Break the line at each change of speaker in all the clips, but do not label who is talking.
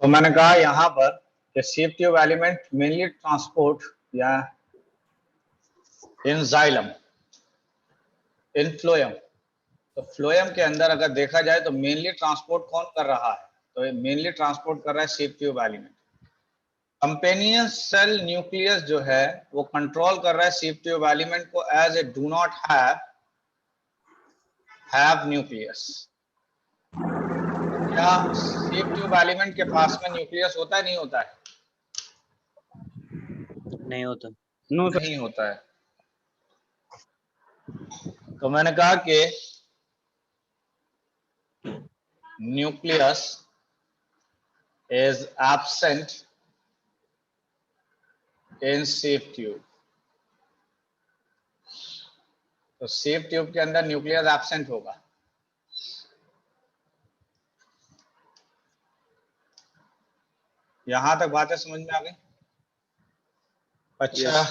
तो मैंने कहा यहाँ पर कि shape tube element mainly transport या इन जाइलम, इन फ्लोएम। तो फ्लोएम के अंदर अगर देखा जाए तो मेनली ट्रांसपोर्ट कौन कर रहा है, तो मेनली ट्रांसपोर्ट कर रहा है sieve tube element. Companion cell nucleus जो है वो कंट्रोल कर रहा है शेप ट्यूब एलिमेंट को as a do not have nucleus. क्या शेप ट्यूब एलिमेंट के पास में न्यूक्लियस होता है, नहीं होता है?
नहीं होता।
नहीं होता है। तो मैंने कहा कि nucleus is absent in shape tube. तो शेप ट्यूब के अंदर न्यूक्लियस एब्सेंट होगा। यहां तक बातें समझ में आ गई? अच्छा,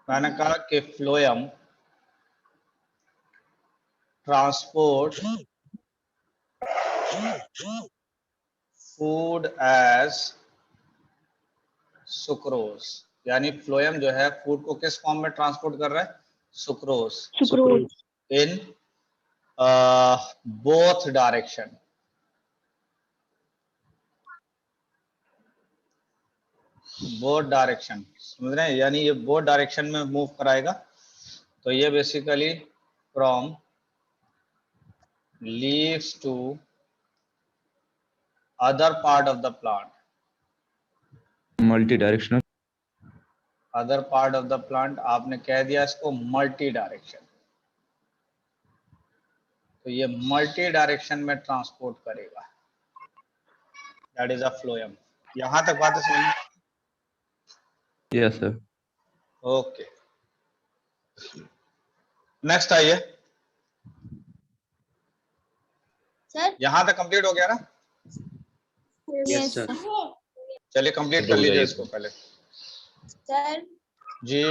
मैंने कहा कि phloem transport food as sucrose, यानी फ्लोएम जो है फूड को किस फॉर्म में ट्रांसपोर्ट कर रहा है? Sucrose in both direction. Both direction समझ रहे हैं, यानी ये बोथ डायरेक्शन में मूव कराएगा। तो ये basically from leaves to other part of the plant,
multi directional.
Other part of the plant आपने कह दिया इसको मल्टी डायरेक्शन। तो ये मल्टी डायरेक्शन में ट्रांसपोर्ट करेगा, दैट इज अ फ्लोएम। यहां तक बातें समझ में?
Yes sir.
ओके, नेक्स्ट आइए।
सर
यहां तक कंप्लीट हो गया ना?
Yes sir.
चलिए कंप्लीट कर लीजिए इसको पहले।
सर
जी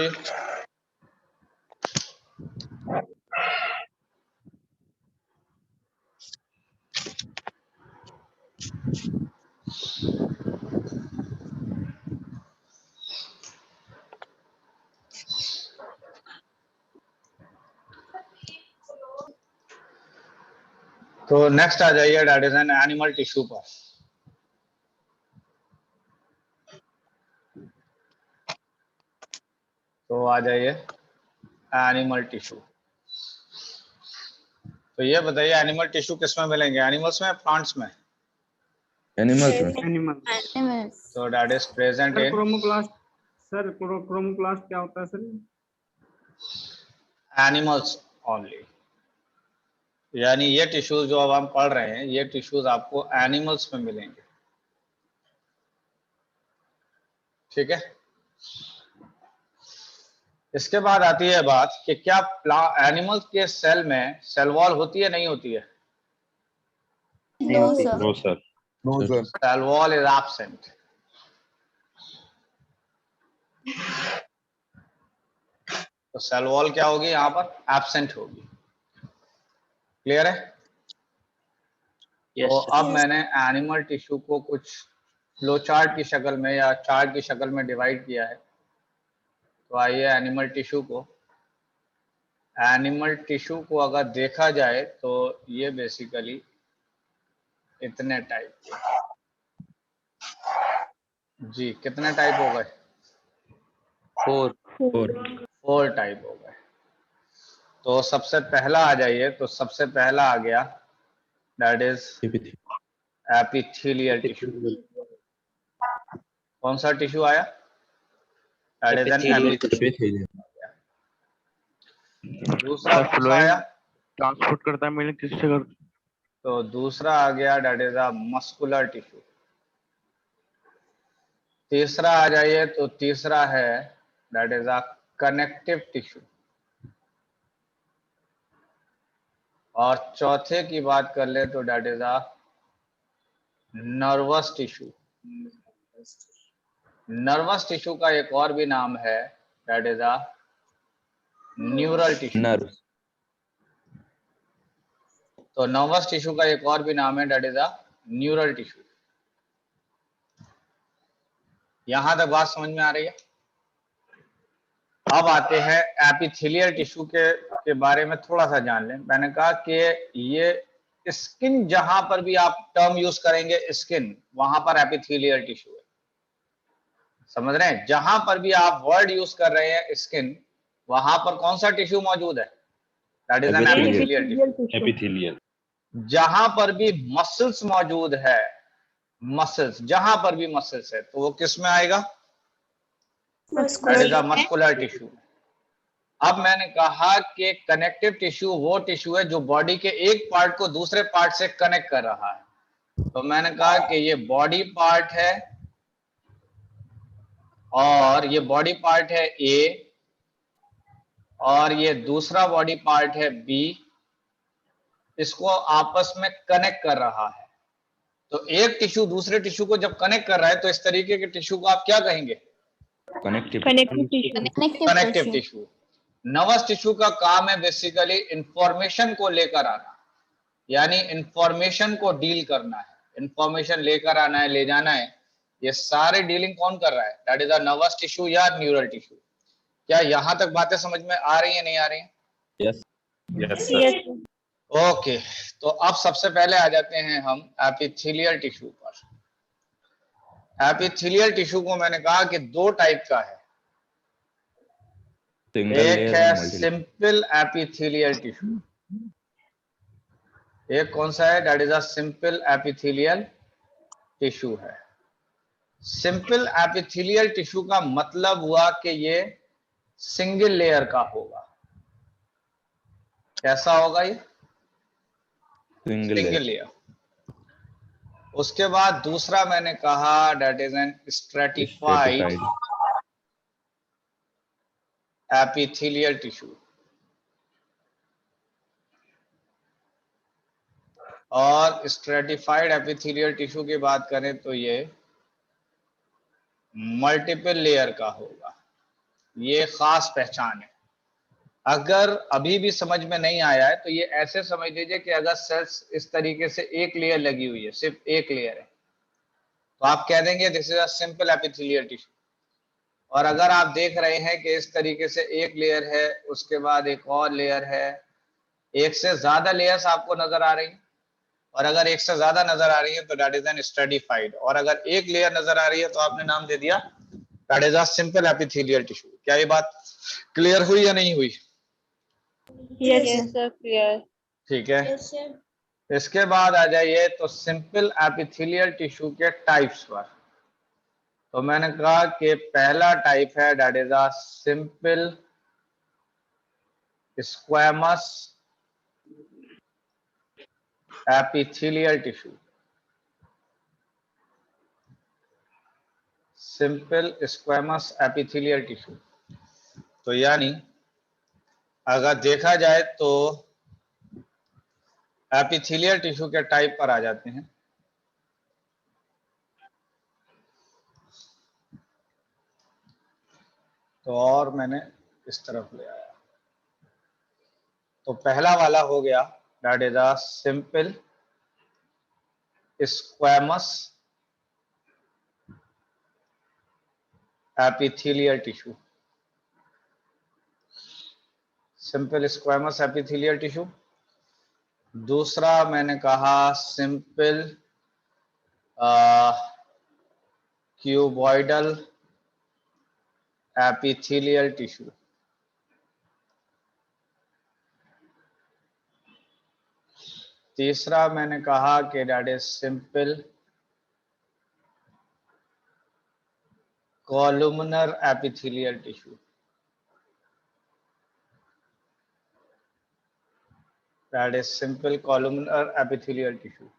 तो नेक्स्ट आ जाइए, that is an animal tissue पर। तो आ जाइए एनिमल टिश्यू। तो ये बताइए एनिमल टिश्यू किस में मिलेंगे, एनिमल्स में, प्लांट्स में?
एनिमल्स में।
एनिमल्स।
तो that is present in
chromoplast. Sir chromoplast क्या होता है सर?
एनिमल्स ओनली, यानी ये टिश्यूज जो अब हम पढ़ रहे हैं ये टिश्यूज आपको एनिमल्स में मिलेंगे। ठीक है, इसके बाद आती है बात कि क्या एनिमल्स के सेल में सेल वॉल होती है, नहीं होती है?
No sir.
No sir.
No sir.
Cell wall is absent. तो सेल वॉल क्या होगी यहां पर? एब्सेंट होगी। क्लियर है? तो अब मैंने एनिमल टिश्यू को कुछ फ्लो चार्ट की शक्ल में या चार्ट की शक्ल में डिवाइड किया है। तो आइए एनिमल टिश्यू को अगर देखा जाए तो ये बेसिकली इतने टाइप के, जी कितने टाइप हो गए? 4 टाइप हो गए। तो सबसे पहला आ जाइए, तो सबसे पहला आ गया दैट इज एपिथेलियल टिश्यू। कौन सा टिश्यू आया? That is N epithelial. दूसरा कौन सा आया?
ट्रांसपोर्ट करता है मैंने किससे कर?
तो दूसरा आ गया that is a muscular tissue. तीसरा आ जाइए, तो तीसरा है that is a connective tissue. और चौथे की बात कर ले तो that is a nervous tissue. Nervous tissue का एक और भी नाम है that is a neural tissue.
Nerve.
तो नर्वस टिश्यू का एक और भी नाम है, that is a neural tissue. यहां तक बात समझ में आ रही है? अब आते हैं एपिथेलियल टिश्यू के बारे में थोड़ा सा जान लें। मैंने कहा कि ये स्किन, जहां पर भी आप टर्म यूज करेंगे स्किन, वहां पर एपिथेलियल टिश्यू है। समझ रहे हैं? जहां पर भी आप वर्ड यूज कर रहे हैं स्किन, वहां पर कौन सा टिश्यू मौजूद है? That is N epithelial tissue.
Epithelial.
जहां पर भी मसल्स मौजूद है, मसल्स, जहां पर भी मसल्स है, तो वो किस में आएगा? That is a muscular tissue. अब मैंने कहा कि कनेक्टिव टिश्यू वो टिश्यू है जो बॉडी के एक पार्ट को दूसरे पार्ट से कनेक्ट कर रहा है। तो मैंने कहा कि ये बॉडी पार्ट है और ये बॉडी पार्ट है ए, और ये दूसरा बॉडी पार्ट है बी, इसको आपस में कनेक्ट कर रहा है। तो एक टिश्यू दूसरे टिश्यू को जब कनेक्ट कर रहा है तो इस तरीके के टिश्यू को आप क्या कहेंगे?
Connective
connective tissue. Nervous tissue का काम है बेसिकली इंफॉर्मेशन को लेकर आना, यानी इंफॉर्मेशन को डील करना है, इंफॉर्मेशन लेकर आना है, ले जाना है। ये सारे डीलिंग कौन कर रहा है? That is a nervous tissue या न्यूरल टिश्यू। क्या यहां तक बातें समझ में आ रही है, नहीं आ रही है?
Yes
yes sir.
ओके, तो अब सबसे पहले आ जाते हैं हम एपिथेलियल टिश्यू पर। एपिथेलियल टिश्यू को मैंने कहा कि दो टाइप का है।
सिंगल
एक
लेयर
है
और मल्टी।
सिंपल एपिथेलियल टिश्यू, एक कौन सा है? That is a simple epithelial tissue है। सिंपल एपिथेलियल टिश्यू का मतलब हुआ कि ये सिंगल लेयर का होगा। कैसा होगा ये?
Single
single
layer.
लेयर। उसके बाद दूसरा मैंने कहा that is N stratified epithelial tissue. और स्ट्रेटिफाइड एपिथेलियल टिश्यू की बात करें तो ये मल्टीपल लेयर का होगा। ये खास पहचान है। अगर अभी भी समझ में नहीं आया है तो ये ऐसे समझ लीजिए कि अगर सेल्स इस तरीके से एक लेयर लगी हुई है, सिर्फ एक लेयर है, तो आप कह देंगे this is a simple epithelial tissue. और अगर आप देख रहे हैं कि इस तरीके से एक लेयर है, उसके बाद एक और लेयर है, एक से ज्यादा लेयर्स आपको नजर आ रही हैं, और अगर एक से ज्यादा नजर आ रही है तो दैट इज एन स्ट्रेटिफाइड, और अगर एक लेयर नजर आ रही है तो आपने नाम दे दिया that is a simple epithelial tissue. क्या ये बात क्लियर हुई या नहीं हुई?
Yes sir, clear.
ठीक है।
Yes sir.
इसके बाद आ जाइए तो सिंपल एपिथेलियल टिश्यू के टाइप्स पर। तो मैंने कहा कि पहला टाइप है that is a simple squamous epithelial tissue. Simple squamous epithelial tissue, तो यानी अगर देखा जाए तो एपिथेलियल टिश्यू के टाइप पर आ जाते हैं। तो और मैंने इस तरफ ले आया, तो पहला वाला हो गया that is a simple squamous epithelial tissue. Simple squamous epithelial tissue. दूसरा मैंने कहा सिंपल क्यूबॉइडल एपिथेलियल टिश्यू। तीसरा मैंने कहा कि that is simple columnar epithelial tissue. That is simple columnar epithelial tissue.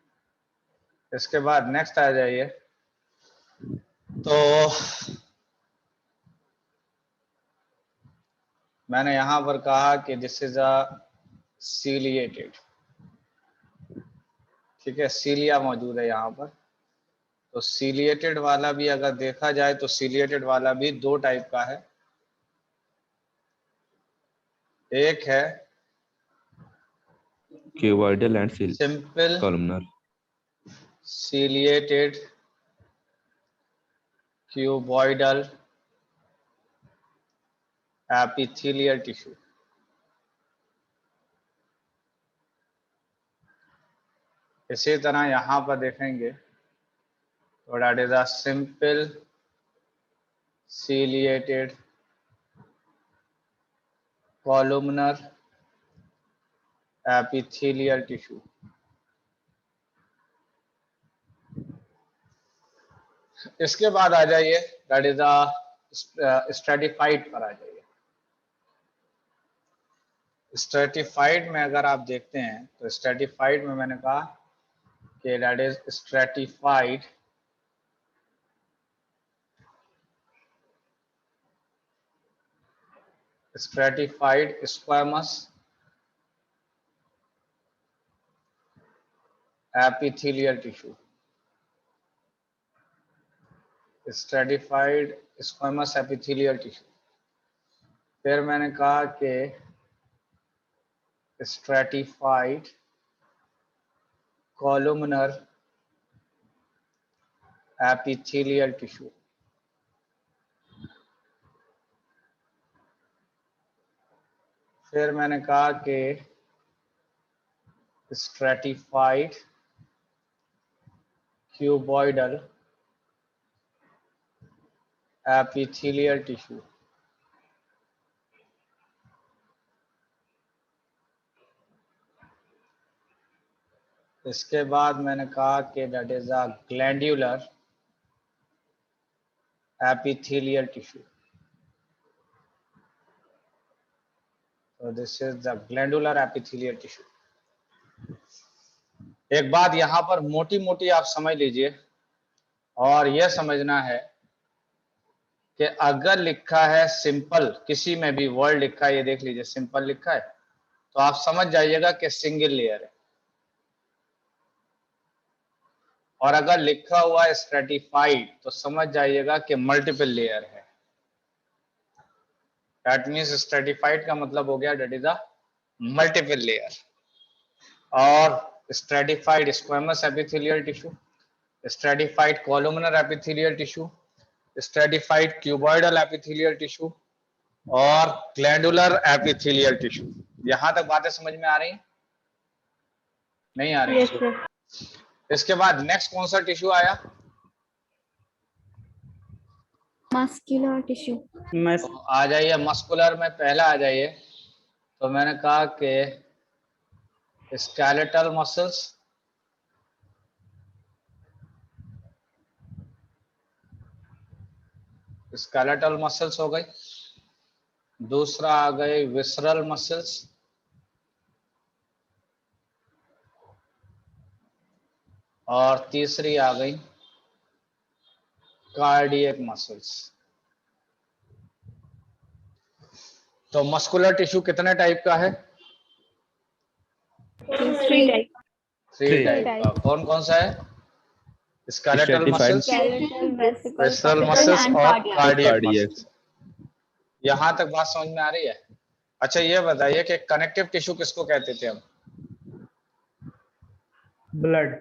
इसके बाद नेक्स्ट आ जाइए तो मैंने यहां पर कहा कि दिस इज अ सीलिएटेड। ठीक है, सीलिया मौजूद है यहाँ पर। तो सीलिएटेड वाला भी अगर देखा जाए तो सीलिएटेड वाला भी दो टाइप का है। एक है
cuboidal and
simple
columnar.
ciliated cuboidal epithelial tissue. इसी तरह यहां पर देखेंगे तो that is a simple ciliated columnar epithelial tissue. इसके बाद आ जाइए that is a stratified पर आ जाइए। स्ट्रेटिफाइड में अगर आप देखते हैं तो स्ट्रेटिफाइड में मैंने कहा कि that is stratified squamous epithelial tissue. Stratified squamous epithelial tissue. फिर मैंने कहा कि stratified columnar epithelial tissue. फिर मैंने कहा कि stratified cuboidal epithelial tissue. इसके बाद मैंने कहा कि that is a glandular epithelial tissue. So this is the glandular epithelial tissue. एक बात यहाँ पर मोटी मोटी आप समझ लीजिए और यह समझना है कि अगर लिखा है सिंपल, किसी में भी वर्ड लिखा है, ये देख लीजिए सिंपल लिखा है, तो आप समझ जाइएगा कि सिंगल लेयर है। और अगर लिखा हुआ है स्ट्रेटिफाइड तो समझ जाइएगा कि मल्टीपल लेयर है। दैट मीन्स स्ट्रेटिफाइड का मतलब हो गया that is a multiple layer. और stratified squamous epithelial tissue, stratified columnar epithelial tissue, stratified cuboidal epithelial tissue और ग्लैंडुलर एपिथेलियल टिश्यू। यहां तक बातें समझ में आ रही हैं? नहीं आ रही?
Yes, sir.
इसके बाद नेक्स्ट कौन सा टिश्यू आया?
Muscular tissue.
तो आ जाइए मस्कुलर में पहला आ जाइए। तो मैंने कहा कि स्केलेटल मसल्स, स्केलेटल मसल्स हो गई। दूसरा आ गए विसरल मसल्स, और तीसरी आ गई कार्डियक मसल्स। तो मस्कुलर टिश्यू कितने टाइप का है?
3 type.
3 टाइप का। कौन कौन सा है? स्केलेटल मसल्स, विसरल मसल्स और कार्डियक मसल्स। यहां तक बात समझ में आ रही है? अच्छा ये बताइए कि कनेक्टिव टिश्यू किसको कहते थे हम?
ब्लड।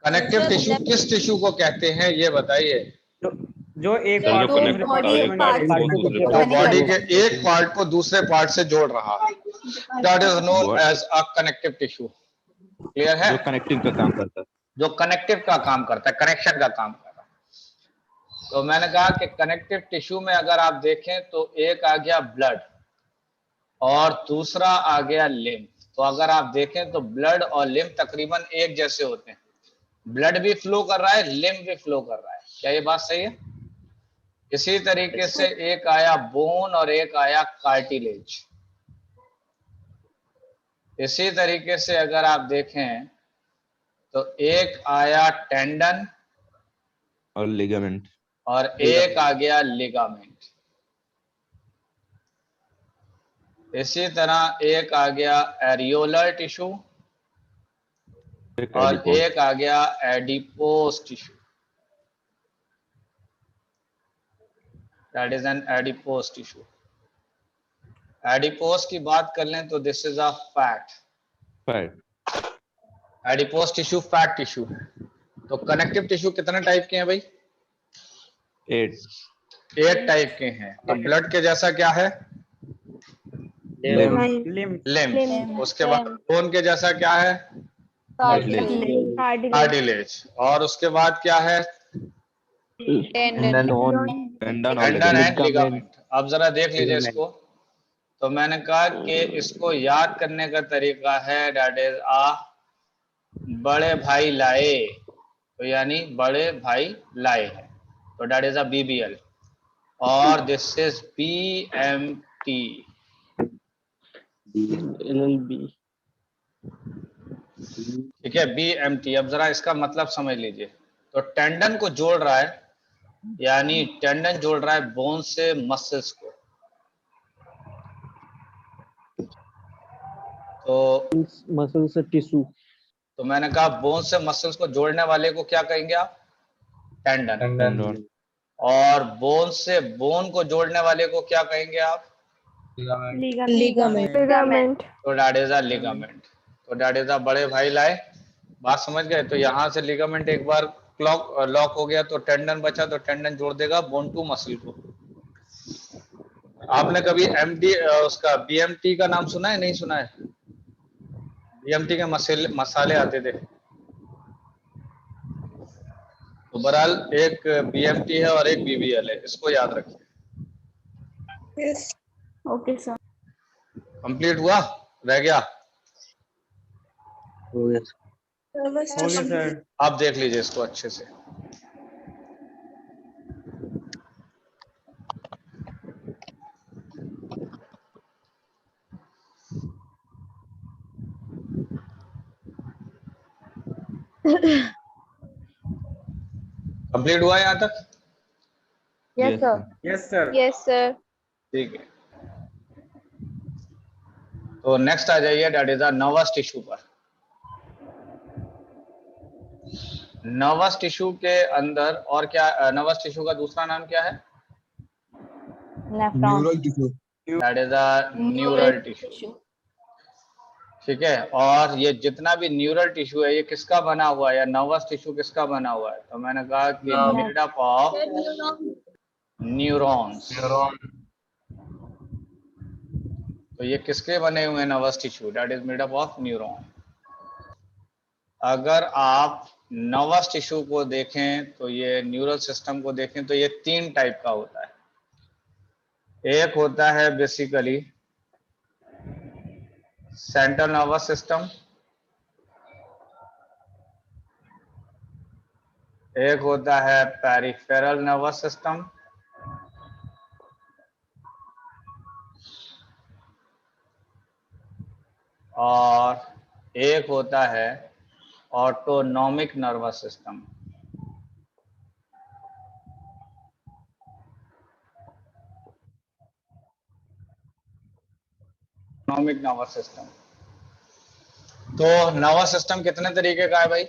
कनेक्टिव टिश्यू किस टिश्यू को कहते हैं ये बताइए।
जो एक
सर,
पार्ट
जो connect
बॉडी एक पार्ट
जो बॉडी के एक पार्ट को दूसरे पार्ट से जोड़ रहा है, that is known as a connective tissue. Clear है?
जो कनेक्टिंग का काम करता है।
जो कनेक्टिव का काम करता है, कनेक्शन का काम कर रहा है। तो मैंने कहा कि कनेक्टिव टिश्यू में अगर आप देखें तो एक आ गया ब्लड और दूसरा आ गया लिम्फ। तो अगर आप देखें तो ब्लड और लिम्फ तकरीबन एक जैसे होते हैं। ब्लड भी फ्लो कर रहा है, लिम्फ भी फ्लो कर रहा है। क्या ये बात सही है? इसी तरीके से एक आया बोन और एक आया कार्टिलेज। इसी तरीके से अगर आप देखें तो एक आया टेंडन
और लिगामेंट
और एक आ गया लिगामेंट। इसी तरह एक आ गया एरियोलर टिश्यू और एक आ गया adipose tissue. That is N adipose tissue. Adipose की बात कर लें तो this is a fat.
Fat
adipose tissue, fat tissue. तो कनेक्टिव टिश्यू कितने टाइप के हैं भाई?
8
8 टाइप के हैं। तो ब्लड के जैसा क्या है?
Lymph
lymph
lymph. उसके बाद बोन के जैसा क्या है?
cartilage
cartilage. और उसके बाद क्या है?
Tendon.
टेंडन और
टेंडन
लिगामेंट
एंड लिगामेंट। अब जरा देख लीजिए इसको। तो मैंने कहा कि इसको याद करने का तरीका है दैट इज बड़े भाई लाए, तो यानी बड़े भाई लाए हैं, तो दैट इज BBL। और दिस इज BMT।
LLB
ठीक है, BMT। अब जरा इसका मतलब समझ लीजिए। तो टेंडन को जोड़ रहा है, यानी टेंडन जोड़ रहा है बोन से मसल्स को। तो
मसल से टिश्यू
तो मैंने कहा बोन से मसल्स को जोड़ने वाले को क्या कहेंगे आप? टेंडन।
टेंडन
और बोन से बोन को जोड़ने वाले को क्या कहेंगे आप?
लिगामेंट।
तो दैट इज लिगामेंट। तो दैट इज बड़े भाई लाए। बात समझ गए? तो यहाँ से लिगामेंट एक बार लॉक हो गया तो टेंडन बचा, तो टेंडन जोड़ देगा बोन टू मसल को। आपने कभी उसका BMT का नाम सुना है? नहीं सुना है? BMT के मसाले आते थे। तो बहरहाल एक BMT है और एक BBL है, इसको याद रखिए।
Okay sir.
कंप्लीट हुआ? रह गया?
हो गया।
हो गया सर।
आप देख लीजिए इसको अच्छे से। कंप्लीट हुआ यहाँ तक?
Yes sir
yes sir.
Yes, sir.
ठीक है। तो नेक्स्ट आ जाइए दैट इज नर्वस टिश्यू पर। नर्वस टिश्यू के अंदर और क्या? नर्वस टिश्यू का दूसरा नाम क्या है?
Neural tissue.
That is neural tissue. ठीक है। और ये जितना भी न्यूरल टिश्यू है ये किसका बना हुआ है, या नर्वस टिश्यू किसका बना हुआ है? तो मैंने कहा कि मेड अप ऑफ न्यूरॉन्स। तो ये किसके बने हुए हैं? Nervous tissue that is made up of neuron. अगर आप नर्वस टिश्यू को देखें तो ये न्यूरल सिस्टम को देखें तो ये 3 टाइप का होता है। एक होता है बेसिकली सेंट्रल नर्वस सिस्टम, एक होता है पेरिफेरल नर्वस सिस्टम, और एक होता है autonomic nervous system. Autonomic nervous system. तो नर्वस सिस्टम कितने तरीके का है भाई?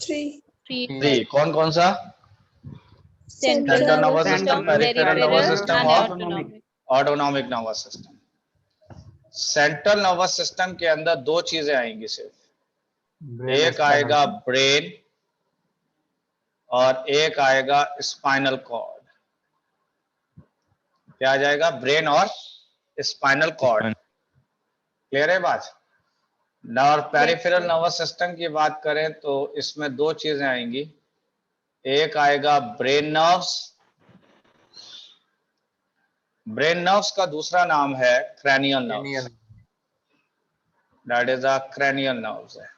3.
3। कौन कौन सा?
Central
central
nervous
nervous system,
system,
peripheral nervous
peripheral
system
and
और
autonomic.
Autonomic nervous system. Central nervous system के अंदर 2 चीजें आएंगी सिर्फ। एक आएगा ब्रेन और एक आएगा स्पाइनल कॉर्ड। क्या आ जाएगा? ब्रेन और स्पाइनल कॉर्ड। क्लियर है बात? और पेरिफेरल नर्वस सिस्टम की बात करें तो इसमें 2 चीजें आएंगी। एक आएगा ब्रेन नर्व्स। ब्रेन नर्व्स का दूसरा नाम है cranial nerves. That is cranial nerves है।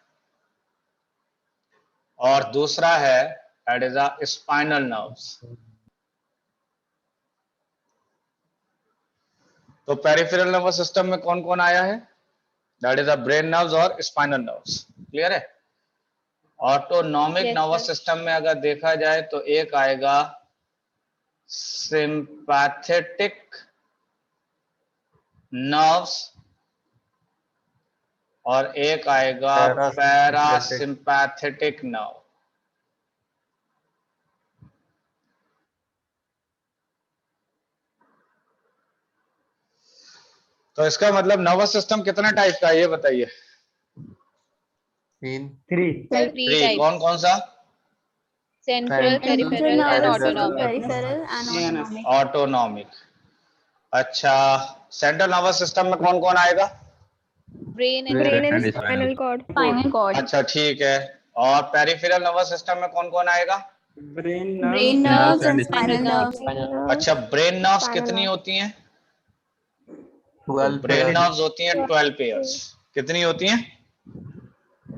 और दूसरा है दैट इज स्पाइनल नर्व्स। तो पेरिफेरल नर्वस सिस्टम में कौन कौन आया है? दैट इज ब्रेन नर्व्स और स्पाइनल नर्व्स। क्लियर है? Autonomic
Yes,
nervous
sir.
System में अगर देखा जाए तो एक आएगा सिंपैथेटिक नर्व्स और एक आएगा पैरासिम्पैथेटिक नर्व। तो तो इसका मतलब नर्वस सिस्टम कितना टाइप का है ये बताइए।
3
Three
थ्री,
types.
कौन कौन सा?
Central, peripheral, and autonomic.
peripheral and autonomic.
Autonomic. अच्छा, सेंट्रल नर्वस सिस्टम में कौन कौन आएगा?
Brain and
Brain and
Spinal
spinal
cord. Spinal cord.
अच्छा ठीक है। और पेरिफेरल नर्वस सिस्टम में कौन कौन आएगा?
Brain
Brain nerves and spinal nerves.
अच्छा, ब्रेन नर्व्स कितनी होती हैं?
12
ब्रेन नर्व्स होती हैं 12 पेयर्स। कितनी होती हैं?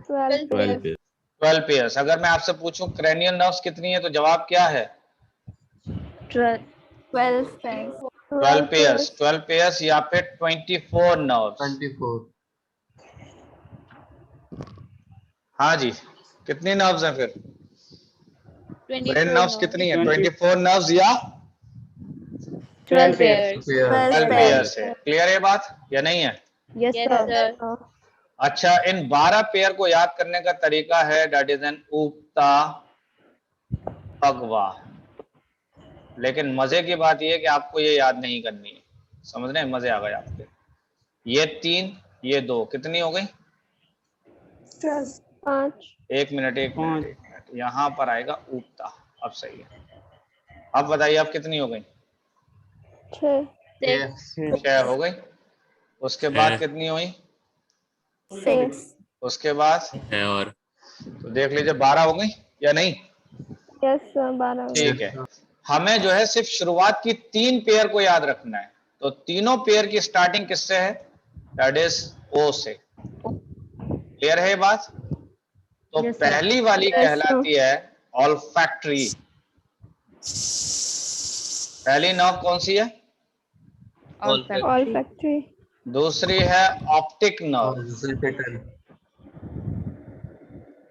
12 पे
12 पेयर्स। अगर मैं आपसे पूछूं क्रेनियल नर्व्स कितनी है तो जवाब क्या है?
12 pairs.
12 पेयर्स। 12 पेयर्स या पे 24 नर्व्स।
24
हाँ जी, कितनी नर्व्स हैं फिर?
24
ब्रेन नर्व्स कितनी है? 24 नर्व्स या
12 pairs.
12 पेयर्स है। क्लियर है बात या नहीं है?
Yes, sir.
अच्छा, इन 12 पेयर को याद करने का तरीका है दैट इज एन उक्ता पगवा। लेकिन मजे की बात यह है कि आपको ये याद नहीं करनी है। समझ रहे हैं? मजे आ गए आपके। ये 3, ये 2, कितनी हो गई?
5.
एक मिनट। यहाँ पर आएगा उक्ता। अब सही है। अब बताइए अब कितनी हो गई?
6.
6 हो गई। उसके बाद कितनी हुई?
6.
उसके बाद
है और
तो देख लीजिए 12 हो गई या नहीं?
Yes, sir. 12.
ठीक है। हमें जो है सिर्फ शुरुआत की 3 पेयर को याद रखना है। तो तीनों पेयर की स्टार्टिंग किससे है? दैट इज ओ से। क्लियर है ये बात? तो पहली वाली कहलाती है ऑल्फैक्टरी। पहली नर्व कौन सी है?
Olfactory.
दूसरी है ऑप्टिक नर्व।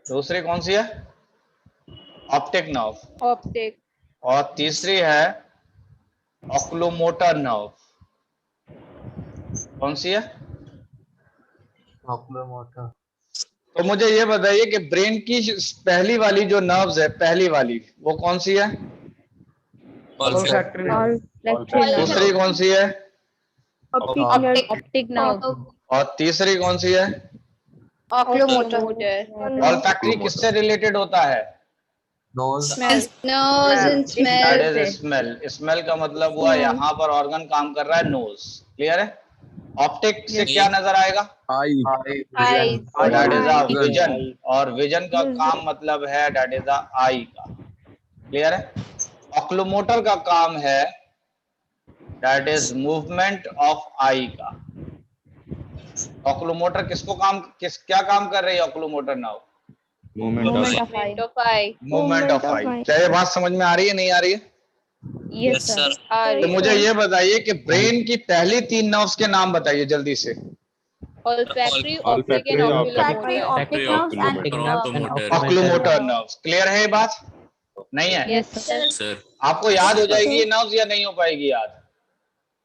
दूसरी कौन सी है? Optic nerve.
Optic.
और तीसरी है ऑक्लोमोटर नर्व। कौन सी है?
ऑक्लोमोटर।
तो मुझे ये बताइए कि ब्रेन की पहली वाली जो नर्व्स है, पहली वाली वो कौन सी है?
olfactory nerve.
दूसरी कौन सी है?
Optic nerve.
और तीसरी कौन सी है?
Oculomotor.
ऑल्फैक्टरी किससे रिलेटेड होता है?
Nose.
Nose and smell.
That is smell. Smell का मतलब हुआ यहाँ पर ऑर्गन काम कर रहा है नोज। क्लियर है? ऑप्टिक से क्या नजर आएगा?
आई।
Eyes.
That is a vision. और विजन का काम मतलब है दैट इज अ आई का। क्लियर है? ऑक्लोमोटर का काम है that is movement of eye का। ऑक्लोमोटर क्या काम कर रही है oculomotor now?
Movement of
Movement of eye.
Movement of eye. क्या ये बात समझ में आ रही है नहीं आ रही है?
Yes, sir.
तो मुझे ये बताइए कि ब्रेन की पहली 3 नर्व्स के नाम बताइए जल्दी से।
Olfactory, optic, and
Olfactory,
oculomotor.
optic nerves and
oculomotor nerves. Clear है ये बात? नहीं है?
Yes, sir.
आपको याद हो जाएगी ये नर्व्स या नहीं हो पाएगी याद?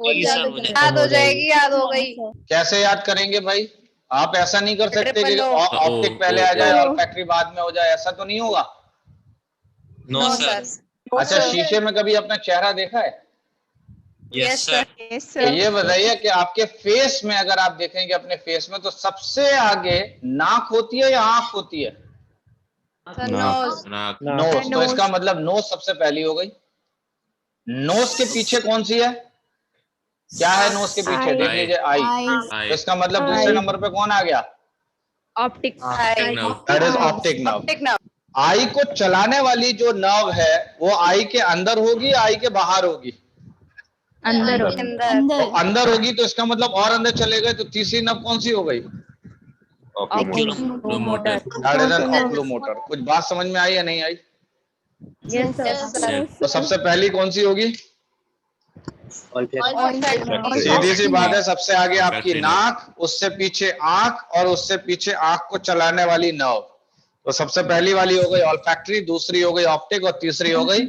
याद हो जाएगी, याद हो गई.
कैसे याद करेंगे भाई? आप ऐसा नहीं कर सकते कि ऑप्टिक पहले आ जाए और फैक्ट्री बाद में हो जाए। ऐसा तो नहीं होगा।
No, sir.
अच्छा, शीशे में कभी अपना चेहरा देखा है?
Yes, sir. Yes,
तो ये बताइए कि आपके फेस में अगर आप देखेंगे अपने फेस में तो सबसे आगे नाक होती है या आंख होती है?
Nose.
नोज। तो इसका मतलब नोज सबसे पहली हो गई। नोज के पीछे कौन सी है? क्या है नोज के पीछे? देख लीजिए आई। तो इसका मतलब दूसरे नंबर पे कौन आ गया?
Optic eye.
That is optic nerve. Eye को चलाने वाली जो नर्व है वो आई के अंदर होगी या आई के बाहर होगी?
अंदर
तो अंदर होगी तो इसका मतलब और अंदर चले गए तो तीसरी नर्व कौन सी हो गई?
Oculomotor.
That is an oculomotor. कुछ बात समझ में आई या नहीं आई?
Yes, sir.
तो सबसे पहली कौन सी होगी? सीधी सी बात है, सबसे आगे आपकी नाक, उससे पीछे आंख और उससे पीछे आंख को चलाने वाली नर्व। तो सबसे पहली वाली हो गई ऑल्फैक्टरी, दूसरी हो गई ऑप्टिक और तीसरी हो गई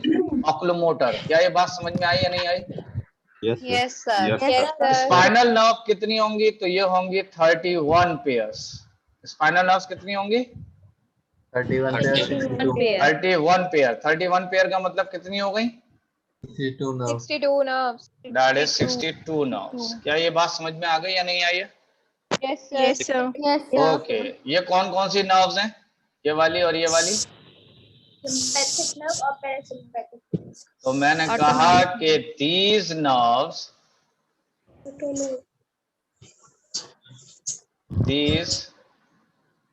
ऑक्लोमोटर। क्या ये बात समझ में आई या नहीं आई?
Yes, sir. Yes, sir.
Spinal nerve कितनी होंगी? तो ये होंगी 31 पेयर्स। स्पाइनल नर्व्स कितनी होंगी?
31
One pair.
31 पेयर। 31 पेयर का मतलब कितनी हो गई?
62 nerves.
62 nerves.
That is 62 nerves. क्या ये बात समझ में आ गई या नहीं आई है?
Yes, sir.
Yes, sir.
Okay, ये कौन कौन सी नर्व्स हैं? ये वाली और ये वाली।
Sympathetic nerve or parasympathetic?
तो मैंने कहा कि these nerves, these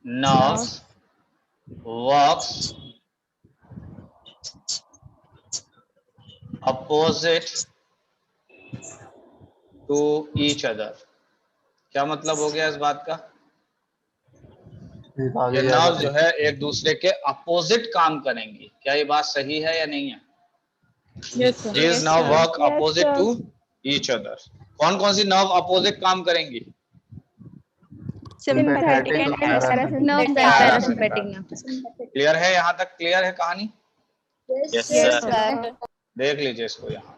nerves works opposite to each other। क्या मतलब हो गया इस बात का? ये नर्व जो है एक दूसरे के अपोजिट काम करेंगी। क्या ये बात सही है या नहीं है?
Yes, sir.
These nerve work
Yes,
opposite
sir.
to each other। कौन कौन सी नर्व अपोजिट काम करेंगी?
Sympathetic and parasympathetic nerves.
Clear है? यहाँ तक क्लियर है कहानी?
Yes,
Yes, sir.
देख लीजिए इसको यहाँ।